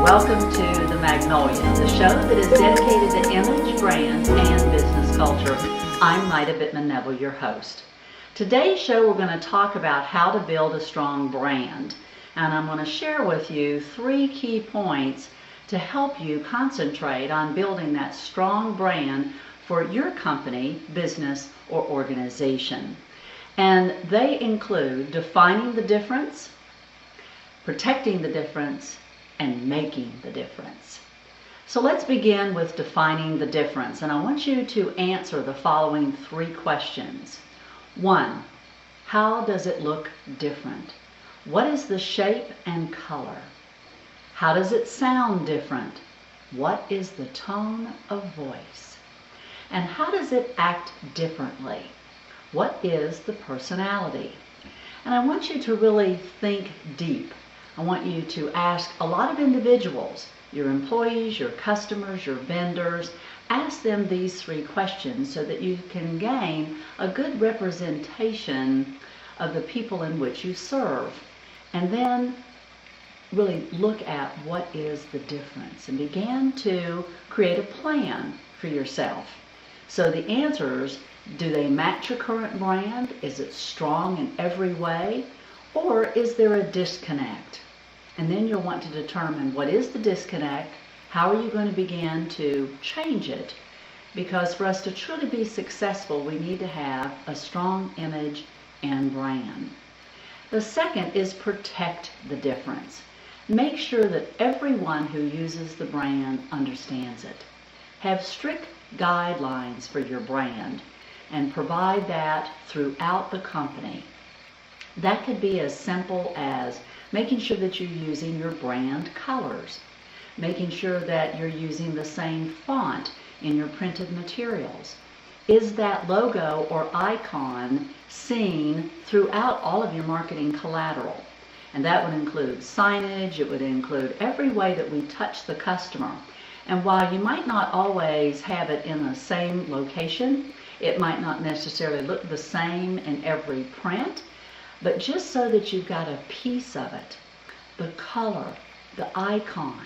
welcome to The Magnolia, the show that is dedicated to image, brand, and business culture. I'm Nyda Bittmann-Neville, your host. Today's show we're going to talk about how to build a strong brand, and I'm going to share with you 3 key points to help you concentrate on building that strong brand for your company, business, or organization. And they include defining the difference, protecting the difference, and making the difference. So let's begin with defining the difference. And I want you to answer the following 3 questions. 1, how does it look different? What is the shape and color? How does it sound different? What is the tone of voice? And how does it act differently? What is the personality? And I want you to really think deep. I want you to ask a lot of individuals, your employees, your customers, your vendors. Ask them these 3 questions so that you can gain a good representation of the people in which you serve. And then really look at what is the difference and begin to create a plan for yourself. So the answers, do they match your current brand? Is it strong in every way? Or is there a disconnect? And then you'll want to determine what is the disconnect, how are you going to begin to change it? Because for us to truly be successful, we need to have a strong image and brand. The second is protect the difference. Make sure that everyone who uses the brand understands it. Have strict guidelines for your brand and provide that throughout the company. That could be as simple as making sure that you're using your brand colors, making sure that you're using the same font in your printed materials. Is that logo or icon seen throughout all of your marketing collateral? And that would include signage, it would include every way that we touch the customer. And while you might not always have it in the same location, it might not necessarily look the same in every print, but just so that you've got a piece of it, the color, the icon,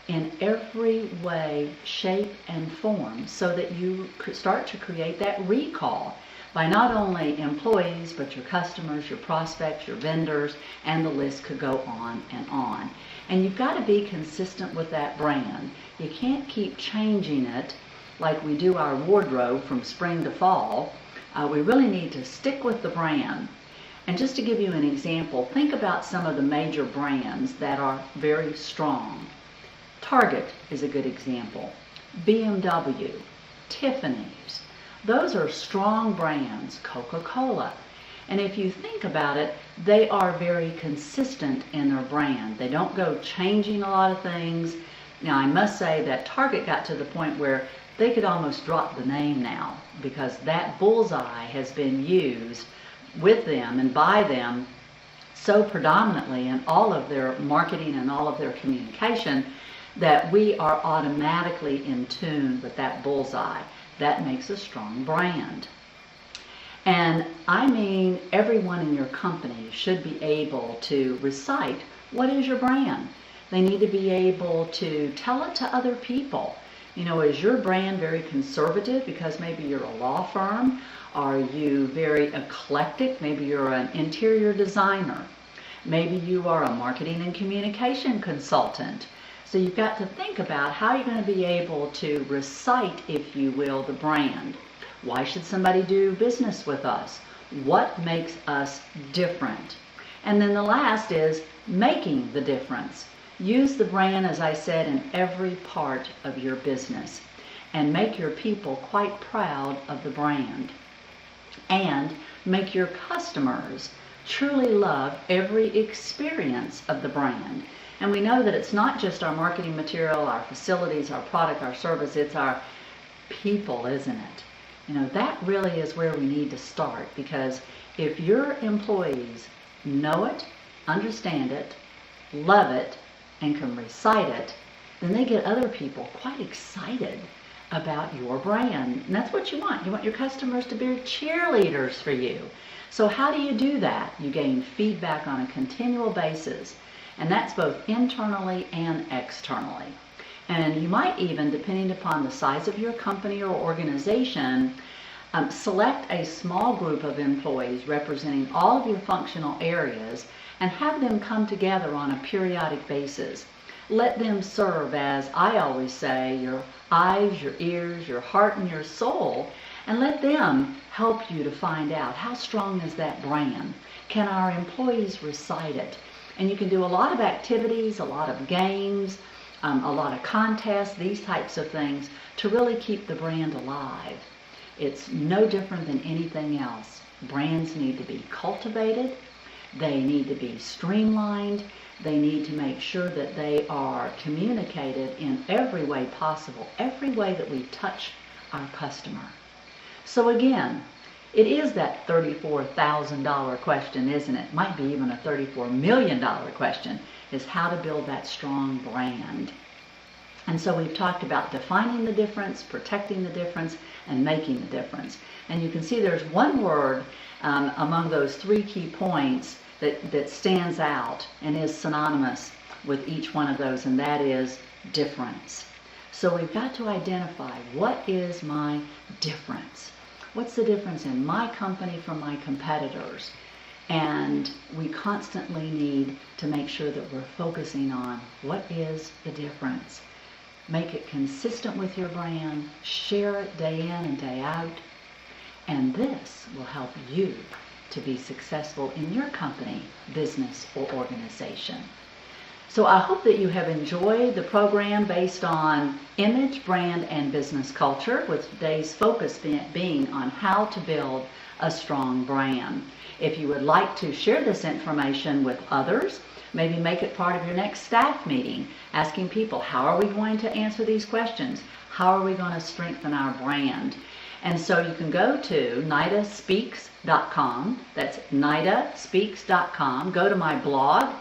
in every way, shape, and form, so that you could start to create that recall by not only employees, but your customers, your prospects, your vendors, and the list could go on and on. And you've got to be consistent with that brand. You can't keep changing it like we do our wardrobe from spring to fall. We really need to stick with the brand. And just to give you an example, think about some of the major brands that are very strong. Target is a good example. BMW, Tiffany's. Those are strong brands. Coca-Cola. And if you think about it, they are very consistent in their brand. They don't go changing a lot of things. Now, I must say that Target got to the point where they could almost drop the name now, because that bullseye has been used with them and by them so predominantly in all of their marketing and all of their communication that we are automatically in tune with that bullseye. That makes a strong brand. And I mean, everyone in your company should be able to recite what is your brand. They need to be able to tell it to other people. You know, is your brand very conservative because maybe you're a law firm? Are you very eclectic? Maybe you're an interior designer. Maybe you are a marketing and communication consultant. So you've got to think about how you're going to be able to recite, if you will, the brand. Why should somebody do business with us? What makes us different? And then the last is making the difference. Use the brand, as I said, in every part of your business and make your people quite proud of the brand. And make your customers truly love every experience of the brand. And we know that it's not just our marketing material, our facilities, our product, our service, it's our people, isn't it? You know, that really is where we need to start, because if your employees know it, understand it, love it, and can recite it, then they get other people quite excited about your brand. And that's what you want. You want your customers to be cheerleaders for you. So how do you do that? You gain feedback on a continual basis. And that's both internally and externally. And you might even, depending upon the size of your company or organization, select a small group of employees representing all of your functional areas and have them come together on a periodic basis. Let them serve, as I always say, your eyes, your ears, your heart, and your soul, and let them help you to find out how strong is that brand. Can our employees recite it? And you can do a lot of activities, a lot of games, a lot of contests, these types of things to really keep the brand alive. It's no different than anything else. Brands need to be cultivated. They need to be streamlined. They need to make sure that they are communicated in every way possible, every way that we touch our customer. So again, it is that $34,000 question, isn't it? Might be even a $34 million question, is how to build that strong brand. And so we've talked about defining the difference, protecting the difference, and making the difference. And you can see there's one word among those three key points that stands out and is synonymous with each one of those, and that is difference. So we've got to identify, what is my difference? What's the difference in my company from my competitors? And we constantly need to make sure that we're focusing on what is the difference. Make it consistent with your brand, share it day in and day out, and this will help you to be successful in your company, business, or organization. So I hope that you have enjoyed the program based on image, brand, and business culture, with today's focus being on how to build a strong brand. If you would like to share this information with others, maybe make it part of your next staff meeting, asking people, how are we going to answer these questions? How are we going to strengthen our brand? And so you can go to nydaspeaks.com. That's nydaspeaks.com. Go to my blog.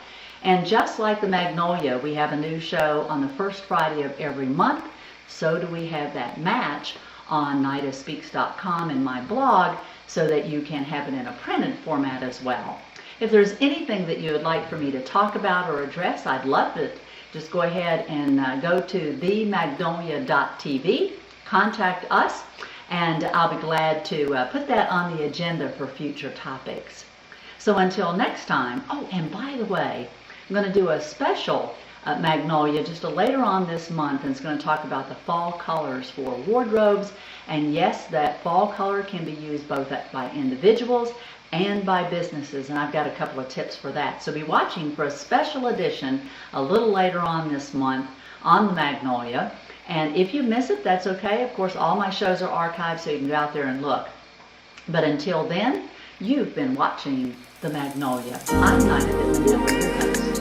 And just like the Magnolia, we have a new show on the first Friday of every month. So do we have that match on nydaspeaks.com in my blog, so that you can have it in a printed format as well. If there's anything that you would like for me to talk about or address, I'd love to just go ahead and go to themagnolia.tv, contact us, and I'll be glad to put that on the agenda for future topics. So until next time, oh, and by the way, I'm going to do a special Magnolia just later on this month, and it's going to talk about the fall colors for wardrobes. And yes, that fall color can be used both by individuals and by businesses, and I've got a couple of tips for that. So be watching for a special edition a little later on this month on the Magnolia. And if you miss it, that's okay. Of course, all my shows are archived, so you can go out there and look. But until then, you've been watching the Magnolia. I'm Nyda Bittmann-Neville, your host.